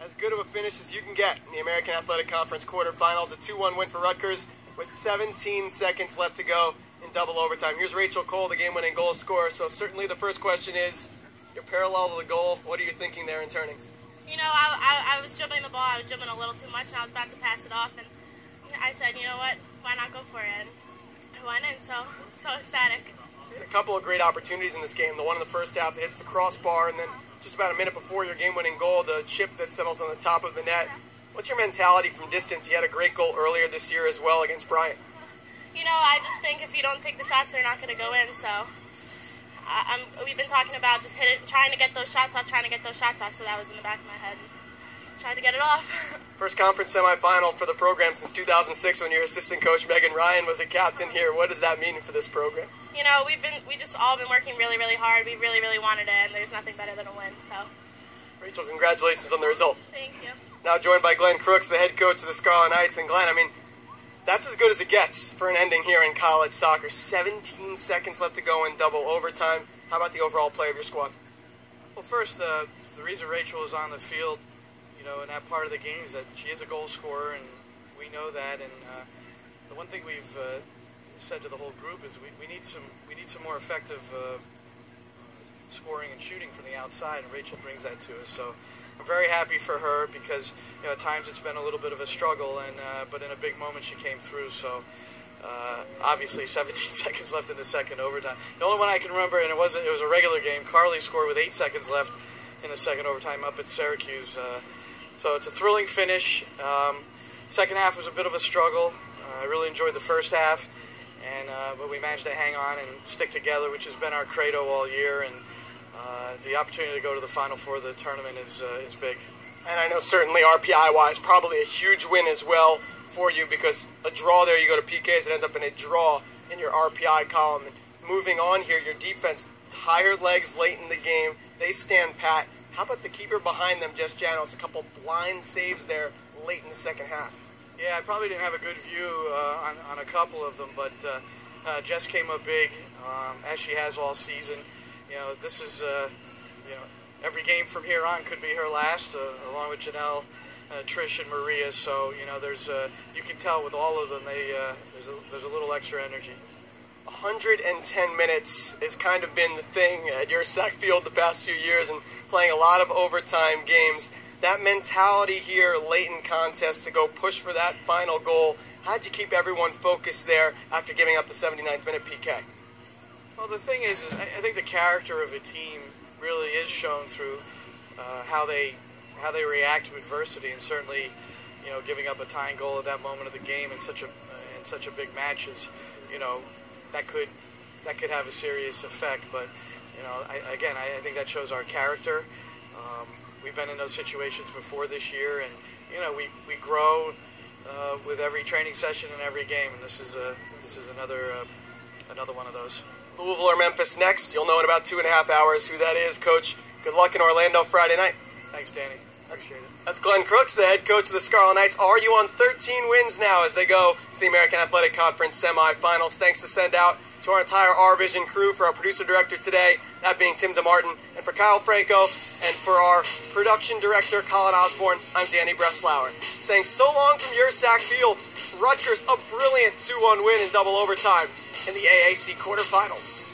As good of a finish as you can get in the American Athletic Conference quarterfinals. A 2-1 win for Rutgers with 17 seconds left to go in double overtime. Here's Rachel Cole, the game-winning goal scorer. So certainly the first question is, you're parallel to the goal. What are you thinking there in turning? You know, I was dribbling the ball. I was dribbling a little too much, and I was about to pass it off. And I said, you know what, why not go for it? And I went in, so ecstatic. You had a couple of great opportunities in this game. The one in the first half that hits the crossbar, and then just about a minute before your game-winning goal, the chip that settles on the top of the net. What's your mentality from distance? You had a great goal earlier this year as well against Bryant. You know, I just think if you don't take the shots, they're not going to go in. So we've been talking about just trying to get those shots off. So that was in the back of my head. Tried to get it off. First conference semifinal for the program since 2006 when your assistant coach Megan Ryan was a captain here. What does that mean for this program? You know, we just all been working really, really hard. We really, really wanted it, and there's nothing better than a win. So, Rachel, congratulations on the result. Thank you. Now joined by Glenn Crooks, the head coach of the Scarlet Knights. And Glenn, I mean, that's as good as it gets for an ending here in college soccer. 17 seconds left to go in double overtime. How about the overall play of your squad? Well, first, the reason Rachel is on the field, you know, in that part of the game is that she is a goal scorer, and we know that. And the one thing we've said to the whole group is we need some more effective scoring and shooting from the outside, and Rachel brings that to us. So I'm very happy for her because, you know, at times it's been a little bit of a struggle, and but in a big moment she came through. So obviously 17 seconds left in the second overtime. The only one I can remember, and it was a regular game, Carly scored with 8 seconds left in the second overtime up at Syracuse. So it's a thrilling finish. Second half was a bit of a struggle. I really enjoyed the first half, but we managed to hang on and stick together, which has been our credo all year. And the opportunity to go to the Final Four of the tournament is big. And I know certainly RPI-wise, probably a huge win as well for you, because a draw there, you go to PKs, it ends up in a draw in your RPI column. And moving on here, your defense, tired legs late in the game. They stand pat. How about the keeper behind them, Jess Janos? A couple blind saves there late in the second half. Yeah, I probably didn't have a good view on a couple of them, but Jess came up big, as she has all season. You know, this is, you know, every game from here on could be her last, along with Janelle, Trish, and Maria. So, you know, there's you can tell with all of them, there's a little extra energy. 110 minutes has kind of been the thing at your Sac Field the past few years, and playing a lot of overtime games. That mentality here late in contest to go push for that final goal, how did you keep everyone focused there after giving up the 79th minute PK? Well, the thing is I think the character of a team really is shown through how they react to adversity, and certainly, you know, giving up a tying goal at that moment of the game in such a big match is, you know, that could have a serious effect. But, you know, I think that shows our character. We've been in those situations before this year, and, you know, we grow with every training session and every game, and this is another one of those. Louisville or Memphis next. You'll know in about 2.5 hours who that is. Coach, good luck in Orlando Friday night. Thanks, Danny. Appreciate it. That's Glenn Crooks, the head coach of the Scarlet Knights. Are you on 13 wins now as they go to the American Athletic Conference semifinals? Thanks to send out to our entire R-Vision crew, for our producer-director today, that being Tim DeMartin, and for Kyle Franco, and for our production director, Colin Osborne, I'm Danny Breslauer. Saying so long from your Sac Field. Rutgers, a brilliant 2-1 win in double overtime in the AAC quarterfinals.